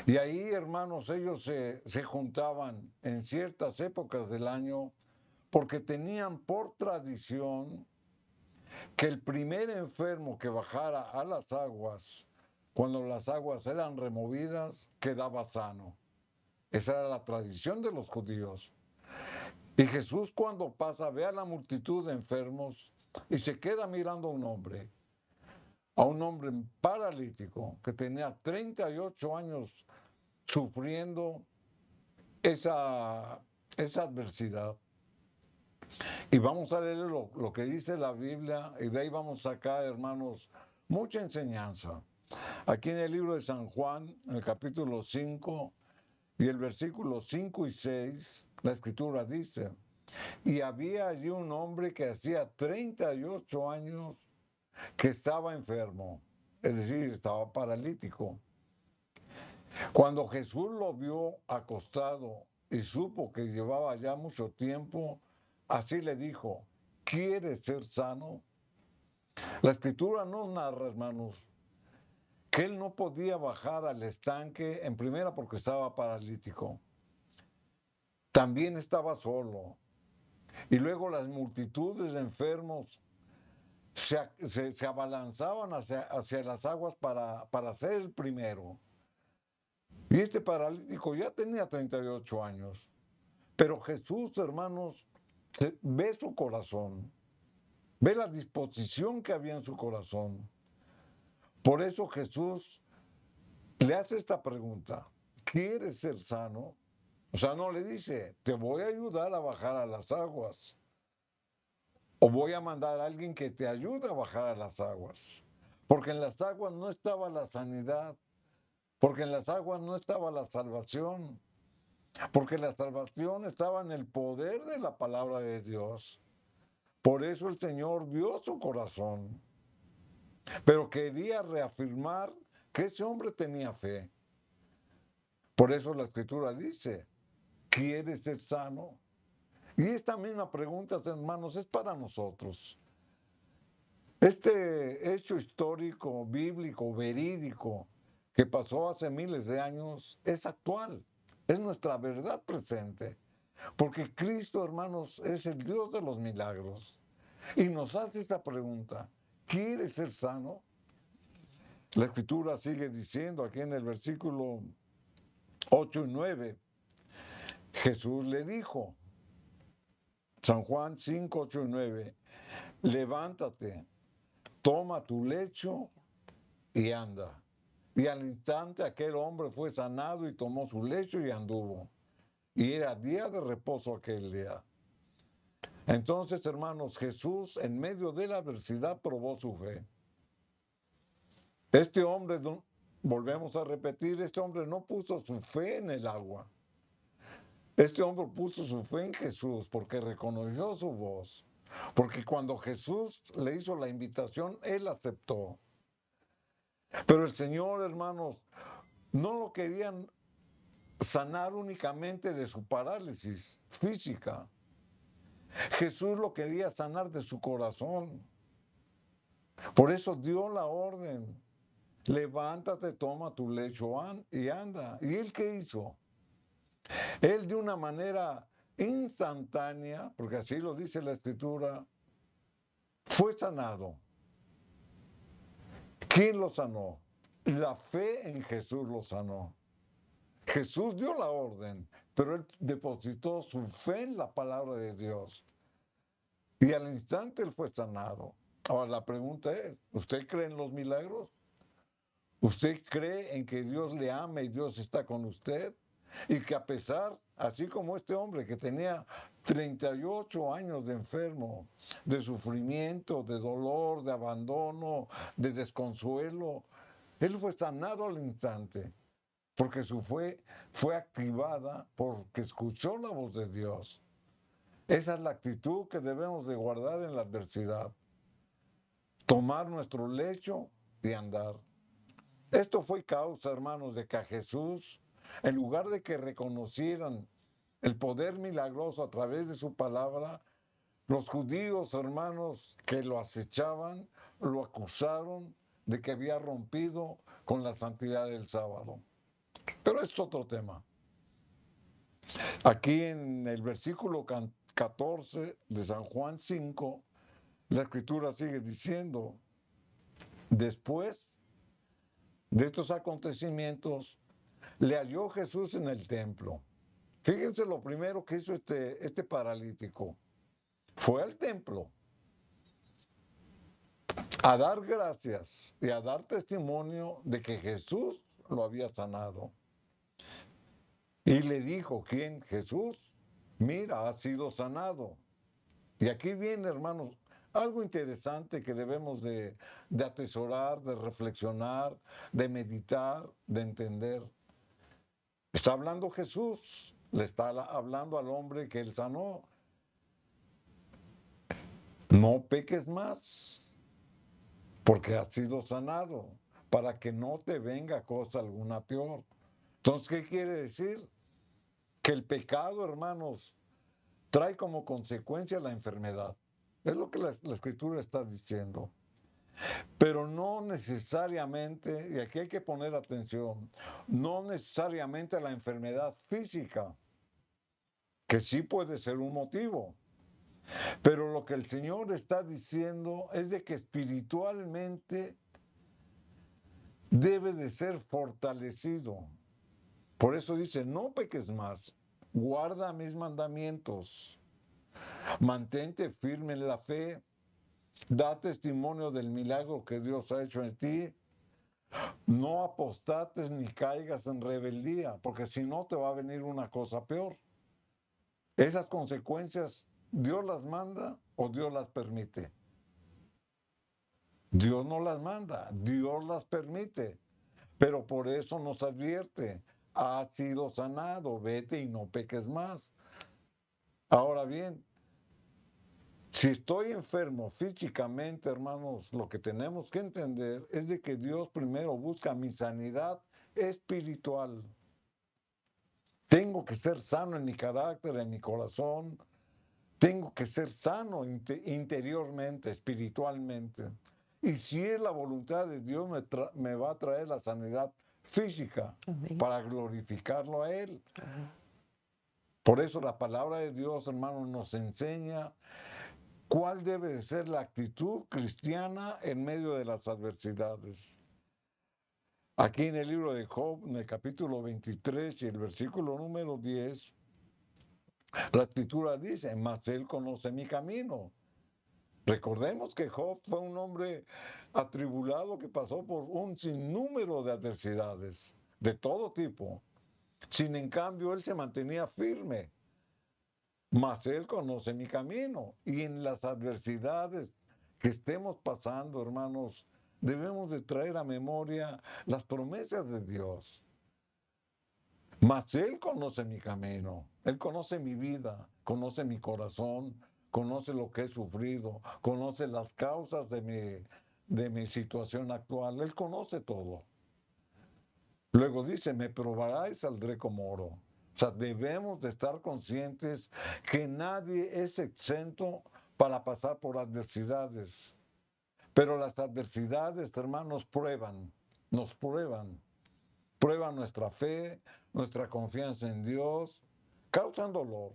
Y ahí, hermanos, ellos se juntaban en ciertas épocas del año porque tenían por tradición que el primer enfermo que bajara a las aguas, cuando las aguas eran removidas, quedaba sano. Esa era la tradición de los judíos. Y Jesús, cuando pasa, ve a la multitud de enfermos y se queda mirando a un hombre paralítico que tenía 38 años sufriendo esa adversidad. Y vamos a leer lo que dice la Biblia, y de ahí vamos a sacar, hermanos, mucha enseñanza. Aquí en el libro de San Juan, en el capítulo 5 y el versículo 5 y 6, la escritura dice: y había allí un hombre que hacía 38 años que estaba enfermo, es decir, estaba paralítico. Cuando Jesús lo vio acostado y supo que llevaba ya mucho tiempo, así le dijo: ¿quieres ser sano? La escritura nos narra, hermanos, que él no podía bajar al estanque, en primera porque estaba paralítico. También estaba solo. Y luego las multitudes de enfermos se abalanzaban hacia las aguas para ser el primero. Y este paralítico ya tenía 38 años. Pero Jesús, hermanos, ve su corazón, ve la disposición que había en su corazón. Por eso Jesús le hace esta pregunta: ¿quieres ser sano? O sea, no le dice, te voy a ayudar a bajar a las aguas, o voy a mandar a alguien que te ayude a bajar a las aguas. Porque en las aguas no estaba la sanidad, porque en las aguas no estaba la salvación, porque la salvación estaba en el poder de la palabra de Dios. Por eso el Señor vio su corazón, pero quería reafirmar que ese hombre tenía fe. Por eso la Escritura dice, ¿quieres ser sano? Y esta misma pregunta, hermanos, es para nosotros. Este hecho histórico, bíblico, verídico, que pasó hace miles de años, es actual, es nuestra verdad presente. Porque Cristo, hermanos, es el Dios de los milagros. Y nos hace esta pregunta: ¿quieres ser sano? La Escritura sigue diciendo aquí en el versículo 8 y 9, Jesús le dijo, San Juan 5, 8 y 9, levántate, toma tu lecho y anda. Y al instante aquel hombre fue sanado y tomó su lecho y anduvo. Y era día de reposo aquel día. Entonces, hermanos, Jesús en medio de la adversidad probó su fe. Este hombre, volvemos a repetir, este hombre no puso su fe en el agua. Este hombre puso su fe en Jesús porque reconoció su voz. Porque cuando Jesús le hizo la invitación, él aceptó. Pero el Señor, hermanos, no lo querían sanar únicamente de su parálisis física. Jesús lo quería sanar de su corazón. Por eso dio la orden: levántate, toma tu lecho y anda. ¿Y él qué hizo? Él, de una manera instantánea, porque así lo dice la Escritura, fue sanado. ¿Quién lo sanó? La fe en Jesús lo sanó. Jesús dio la orden, pero él depositó su fe en la palabra de Dios. Y al instante él fue sanado. Ahora la pregunta es, ¿usted cree en los milagros? ¿Usted cree en que Dios le ama y Dios está con usted? Y que a pesar, así como este hombre que tenía 38 años de enfermo, de sufrimiento, de dolor, de abandono, de desconsuelo, él fue sanado al instante, porque su fe fue activada porque escuchó la voz de Dios. Esa es la actitud que debemos de guardar en la adversidad. Tomar nuestro lecho y andar. Esto fue causa, hermanos, de que a Jesús, en lugar de que reconocieran el poder milagroso a través de su palabra, los judíos, hermanos, que lo acechaban, lo acusaron de que había rompido con la santidad del sábado. Pero es otro tema. Aquí en el versículo 14 de San Juan 5, la Escritura sigue diciendo, después de estos acontecimientos, le halló Jesús en el templo. Fíjense lo primero que hizo este paralítico. Fue al templo a dar gracias y a dar testimonio de que Jesús lo había sanado. Y le dijo, ¿quién? Jesús. Mira, ha sido sanado. Y aquí viene, hermanos, algo interesante que debemos de atesorar, de reflexionar, de meditar, de entender. Está hablando Jesús, le está hablando al hombre que él sanó. No peques más, porque has sido sanado, para que no te venga cosa alguna peor. Entonces, ¿qué quiere decir? Que el pecado, hermanos, trae como consecuencia la enfermedad. Es lo que la Escritura está diciendo. Pero no necesariamente, y aquí hay que poner atención, no necesariamente la enfermedad física, que sí puede ser un motivo. Pero lo que el Señor está diciendo es de que espiritualmente debe de ser fortalecido. Por eso dice, no peques más, guarda mis mandamientos, mantente firme en la fe, da testimonio del milagro que Dios ha hecho en ti, no apostates ni caigas en rebeldía, porque si no te va a venir una cosa peor. Esas consecuencias, ¿Dios las manda o Dios las permite? Dios no las manda, Dios las permite, pero por eso nos advierte, has sido sanado, vete y no peques más. Ahora bien, si estoy enfermo físicamente, hermanos, lo que tenemos que entender es de que Dios primero busca mi sanidad espiritual. Tengo que ser sano en mi carácter, en mi corazón. Tengo que ser sano interiormente, espiritualmente. Y si es la voluntad de Dios, me va a traer la sanidad física para glorificarlo a Él. Por eso la palabra de Dios, hermanos, nos enseña cuál debe de ser la actitud cristiana en medio de las adversidades. Aquí en el libro de Job, en el capítulo 23 y el versículo número 10, la escritura dice, mas Él conoce mi camino. Recordemos que Job fue un hombre atribulado que pasó por un sinnúmero de adversidades, de todo tipo. Sin en cambio, él se mantenía firme. Mas Él conoce mi camino. Y en las adversidades que estemos pasando, hermanos, debemos de traer a memoria las promesas de Dios. Mas Él conoce mi camino, Él conoce mi vida, conoce mi corazón, conoce lo que he sufrido, conoce las causas de mi situación actual, Él conoce todo. Luego dice, me probará y saldré como oro. O sea, debemos de estar conscientes que nadie es exento para pasar por adversidades. Pero las adversidades, hermanos, nos prueban nuestra fe, nuestra confianza en Dios, causan dolor,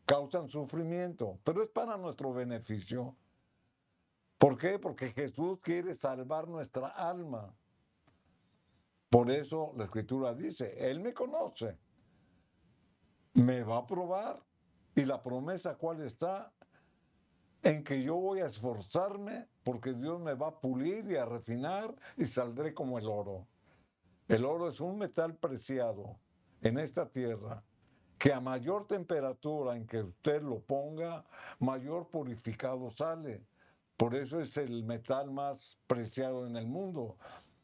causan sufrimiento, pero es para nuestro beneficio. ¿Por qué? Porque Jesús quiere salvar nuestra alma. Por eso la Escritura dice, Él me conoce, me va a probar. ¿Y la promesa cuál está? En que yo voy a esforzarme porque Dios me va a pulir y a refinar y saldré como el oro. El oro es un metal preciado en esta tierra que a mayor temperatura en que usted lo ponga, mayor purificado sale. Por eso es el metal más preciado en el mundo,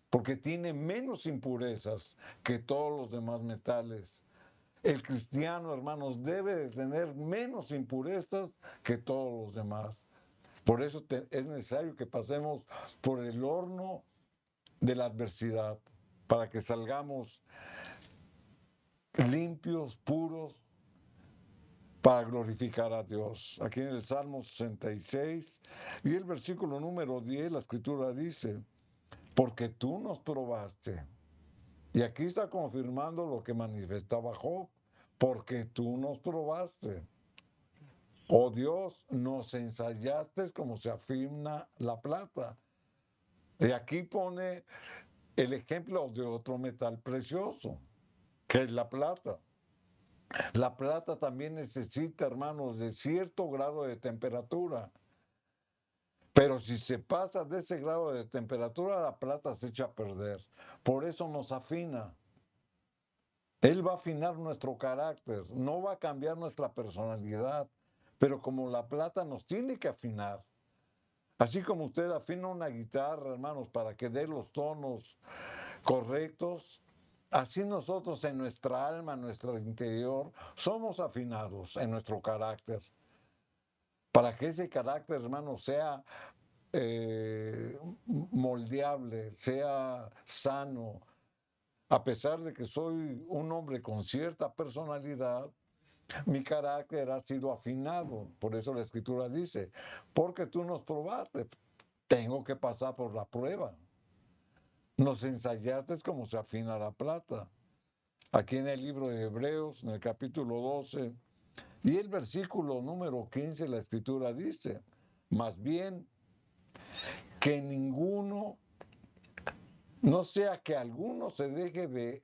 porque tiene menos impurezas que todos los demás metales. El cristiano, hermanos, debe de tener menos impurezas que todos los demás. Por eso es necesario que pasemos por el horno de la adversidad, para que salgamos limpios, puros, para glorificar a Dios. Aquí en el Salmo 66 y el versículo número 10, la Escritura dice, porque tú nos probaste. Y aquí está confirmando lo que manifestaba Job, porque tú nos probaste. Oh Dios, nos ensayaste como se afina la plata. Y aquí pone el ejemplo de otro metal precioso, que es la plata. La plata también necesita, hermanos, de cierto grado de temperatura. Pero si se pasa de ese grado de temperatura, la plata se echa a perder. Por eso nos afina. Él va a afinar nuestro carácter, no va a cambiar nuestra personalidad. Pero como la plata nos tiene que afinar. Así como usted afina una guitarra, hermanos, para que dé los tonos correctos, así nosotros en nuestra alma, en nuestro interior, somos afinados en nuestro carácter. Para que ese carácter, hermano, sea moldeable, sea sano. A pesar de que soy un hombre con cierta personalidad, mi carácter ha sido afinado. Por eso la Escritura dice, porque tú nos probaste, tengo que pasar por la prueba. Nos ensayaste como se afina la plata. Aquí en el libro de Hebreos, en el capítulo 12, y el versículo número 15, la Escritura dice, más bien que ninguno, no sea que alguno se deje de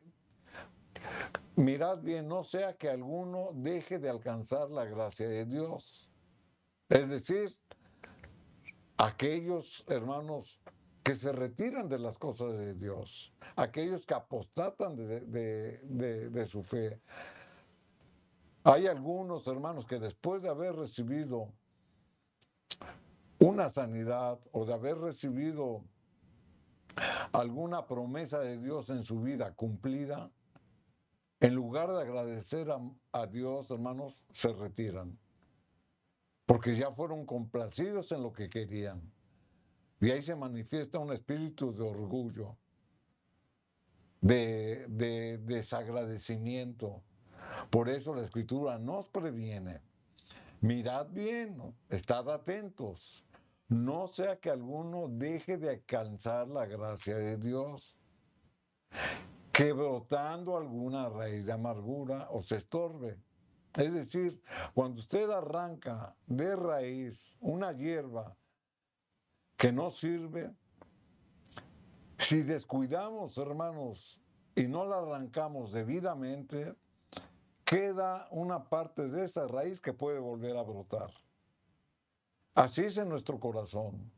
mirad bien, no sea que alguno deje de alcanzar la gracia de Dios. Es decir, aquellos hermanos que se retiran de las cosas de Dios, aquellos que apostatan de su fe. Hay algunos hermanos que después de haber recibido una sanidad o de haber recibido alguna promesa de Dios en su vida cumplida, en lugar de agradecer a Dios, hermanos, se retiran, porque ya fueron complacidos en lo que querían. Y ahí se manifiesta un espíritu de orgullo, de desagradecimiento. Por eso la Escritura nos previene. Mirad bien, ¿no? Estad atentos. No sea que alguno deje de alcanzar la gracia de Dios, que brotando alguna raíz de amargura os estorbe. Es decir, cuando usted arranca de raíz una hierba que no sirve, si descuidamos, hermanos, y no la arrancamos debidamente, queda una parte de esa raíz que puede volver a brotar. Así es en nuestro corazón.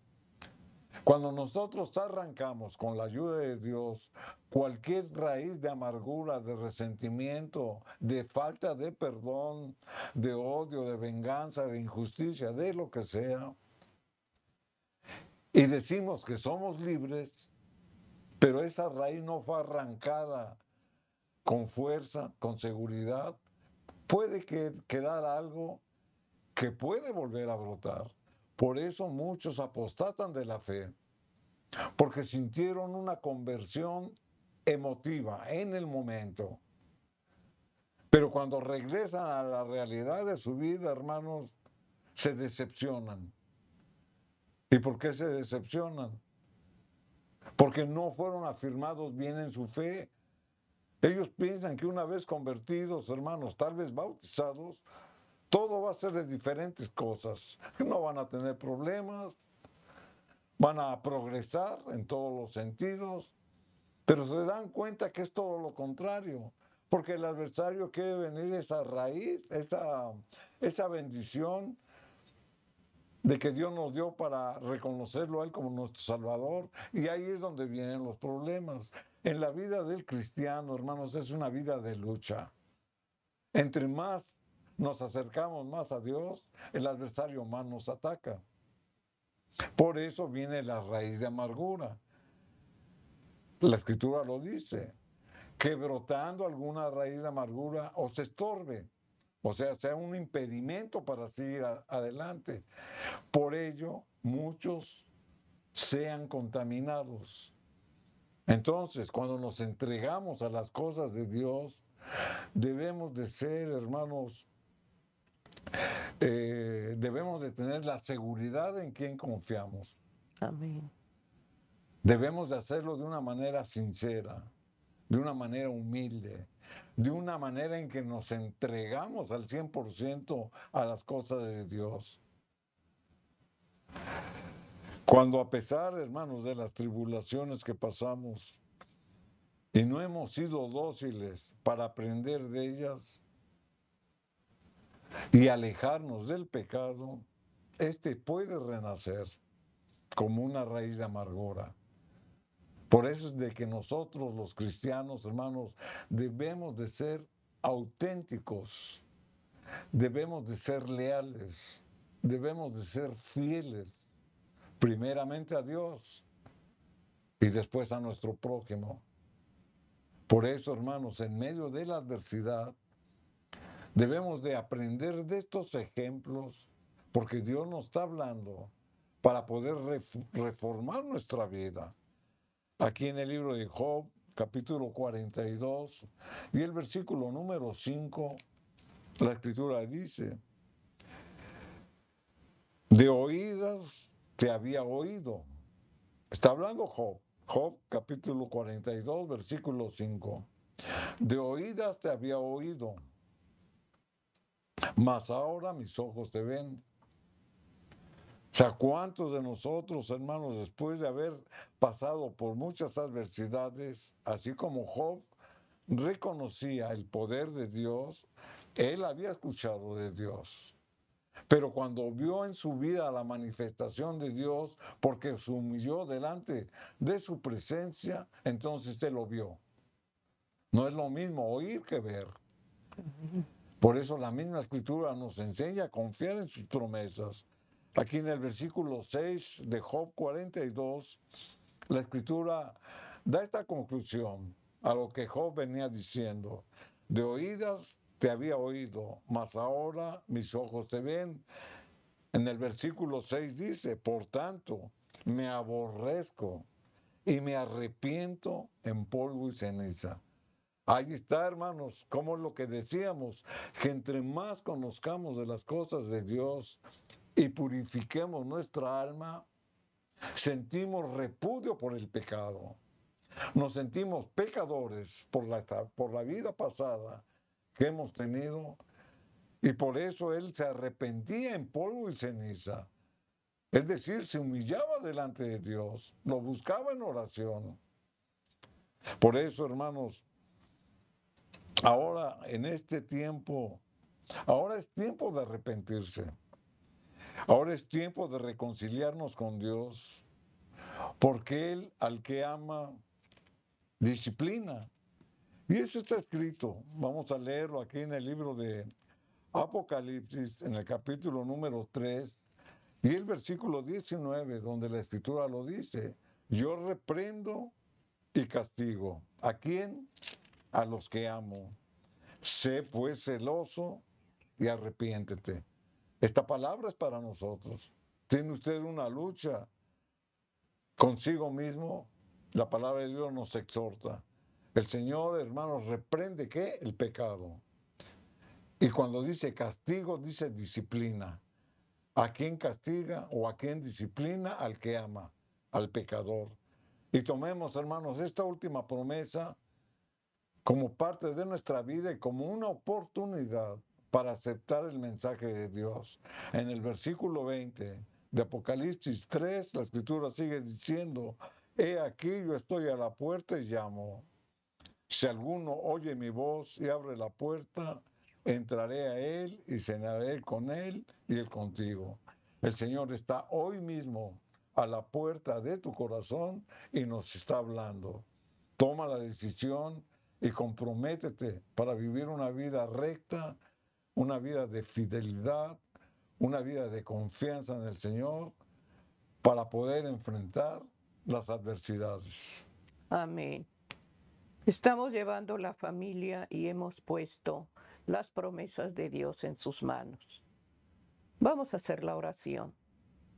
Cuando nosotros arrancamos con la ayuda de Dios cualquier raíz de amargura, de resentimiento, de falta de perdón, de odio, de venganza, de injusticia, de lo que sea, y decimos que somos libres, pero esa raíz no fue arrancada con fuerza, con seguridad, puede quedar algo que puede volver a brotar. Por eso muchos apostatan de la fe, porque sintieron una conversión emotiva en el momento. Pero cuando regresan a la realidad de su vida, hermanos, se decepcionan. ¿Y por qué se decepcionan? Porque no fueron afirmados bien en su fe. Ellos piensan que una vez convertidos, hermanos, tal vez bautizados, todo va a ser de diferentes cosas. No van a tener problemas, van a progresar en todos los sentidos, pero se dan cuenta que es todo lo contrario, porque el adversario quiere venir esa raíz, esa bendición de que Dios nos dio para reconocerlo a Él como nuestro Salvador, y ahí es donde vienen los problemas. En la vida del cristiano, hermanos, es una vida de lucha. Entre más nos acercamos más a Dios, el adversario más nos ataca. Por eso viene la raíz de amargura. La Escritura lo dice, que brotando alguna raíz de amargura os estorbe, o sea un impedimento para seguir adelante. Por ello, muchos sean contaminados. Entonces, cuando nos entregamos a las cosas de Dios, debemos de ser, hermanos, debemos de tener la seguridad en quien confiamos. Amén. Debemos de hacerlo de una manera sincera, de una manera humilde, de una manera en que nos entregamos al 100% a las cosas de Dios. Cuando a pesar, hermanos, de las tribulaciones que pasamos y no hemos sido dóciles para aprender de ellas y alejarnos del pecado, este puede renacer como una raíz de amargura. Por eso es de que nosotros los cristianos, hermanos, debemos de ser auténticos, debemos de ser leales, debemos de ser fieles, primeramente a Dios y después a nuestro prójimo. Por eso, hermanos, en medio de la adversidad, debemos de aprender de estos ejemplos, porque Dios nos está hablando para poder reformar nuestra vida. Aquí en el libro de Job, capítulo 42, y el versículo número 5, la Escritura dice, de oídas te había oído. Está hablando Job. Job, capítulo 42, versículo 5. De oídas te había oído, mas ahora mis ojos te ven. O sea, ¿cuántos de nosotros, hermanos, después de haber pasado por muchas adversidades, así como Job, reconocía el poder de Dios, él había escuchado de Dios. Pero cuando vio en su vida la manifestación de Dios, porque se humilló delante de su presencia, entonces él lo vio. No es lo mismo oír que ver. Por eso la misma escritura nos enseña a confiar en sus promesas. Aquí en el versículo 6 de Job 42, la escritura da esta conclusión a lo que Job venía diciendo. De oídas te había oído, mas ahora mis ojos te ven. En el versículo 6 dice, por tanto, me aborrezco y me arrepiento en polvo y ceniza. Ahí está, hermanos, como lo que decíamos, que entre más conozcamos de las cosas de Dios y purifiquemos nuestra alma, sentimos repudio por el pecado. Nos sentimos pecadores por la vida pasada que hemos tenido y por eso él se arrepentía en polvo y ceniza. Es decir, se humillaba delante de Dios, lo buscaba en oración. Por eso, hermanos, ahora en este tiempo, ahora es tiempo de arrepentirse. Ahora es tiempo de reconciliarnos con Dios, porque Él al que ama, disciplina. Y eso está escrito. Vamos a leerlo aquí en el libro de Apocalipsis, en el capítulo número 3, y el versículo 19, donde la escritura lo dice. Yo reprendo y castigo. ¿A quién? A los que amo. Sé pues celoso y arrepiéntete. Esta palabra es para nosotros. ¿Tiene usted una lucha consigo mismo? La palabra de Dios nos exhorta. El Señor, hermanos, reprende ¿qué? El pecado. Y cuando dice castigo, dice disciplina. ¿A quién castiga o a quién disciplina? Al que ama, al pecador. Y tomemos, hermanos, esta última promesa como parte de nuestra vida y como una oportunidad para aceptar el mensaje de Dios. En el versículo 20 de Apocalipsis 3, la escritura sigue diciendo, he aquí yo estoy a la puerta y llamo. Si alguno oye mi voz y abre la puerta, entraré a él y cenaré con él y él contigo. El Señor está hoy mismo a la puerta de tu corazón y nos está hablando. Toma la decisión y comprométete para vivir una vida recta, una vida de fidelidad, una vida de confianza en el Señor para poder enfrentar las adversidades. Amén. Estamos llevando la familia y hemos puesto las promesas de Dios en sus manos. Vamos a hacer la oración.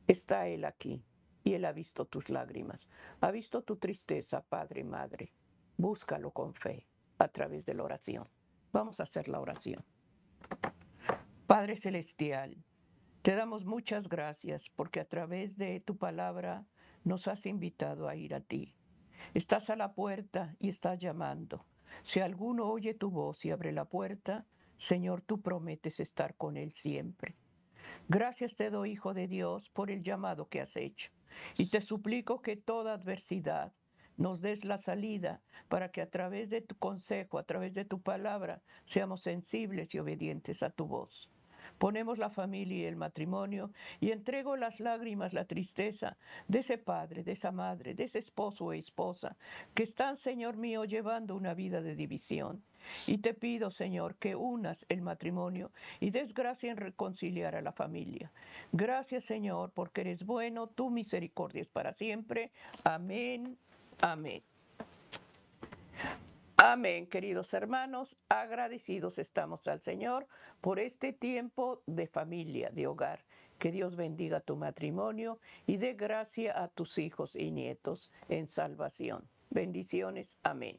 Está Él aquí y Él ha visto tus lágrimas, ha visto tu tristeza, Padre y Madre. Búscalo con fe a través de la oración. Vamos a hacer la oración. Padre Celestial, te damos muchas gracias porque a través de tu palabra nos has invitado a ir a ti. Estás a la puerta y estás llamando. Si alguno oye tu voz y abre la puerta, Señor, tú prometes estar con él siempre. Gracias te doy, Hijo de Dios, por el llamado que has hecho. Y te suplico que toda adversidad nos des la salida para que a través de tu consejo, a través de tu palabra, seamos sensibles y obedientes a tu voz. Ponemos la familia y el matrimonio y entrego las lágrimas, la tristeza de ese padre, de esa madre, de ese esposo o esposa que están, Señor mío, llevando una vida de división. Y te pido, Señor, que unas el matrimonio y des gracia en reconciliar a la familia. Gracias, Señor, porque eres bueno, tu misericordia es para siempre. Amén, amén. Amén, queridos hermanos, agradecidos estamos al Señor por este tiempo de familia, de hogar. Que Dios bendiga tu matrimonio y dé gracia a tus hijos y nietos en salvación. Bendiciones, amén.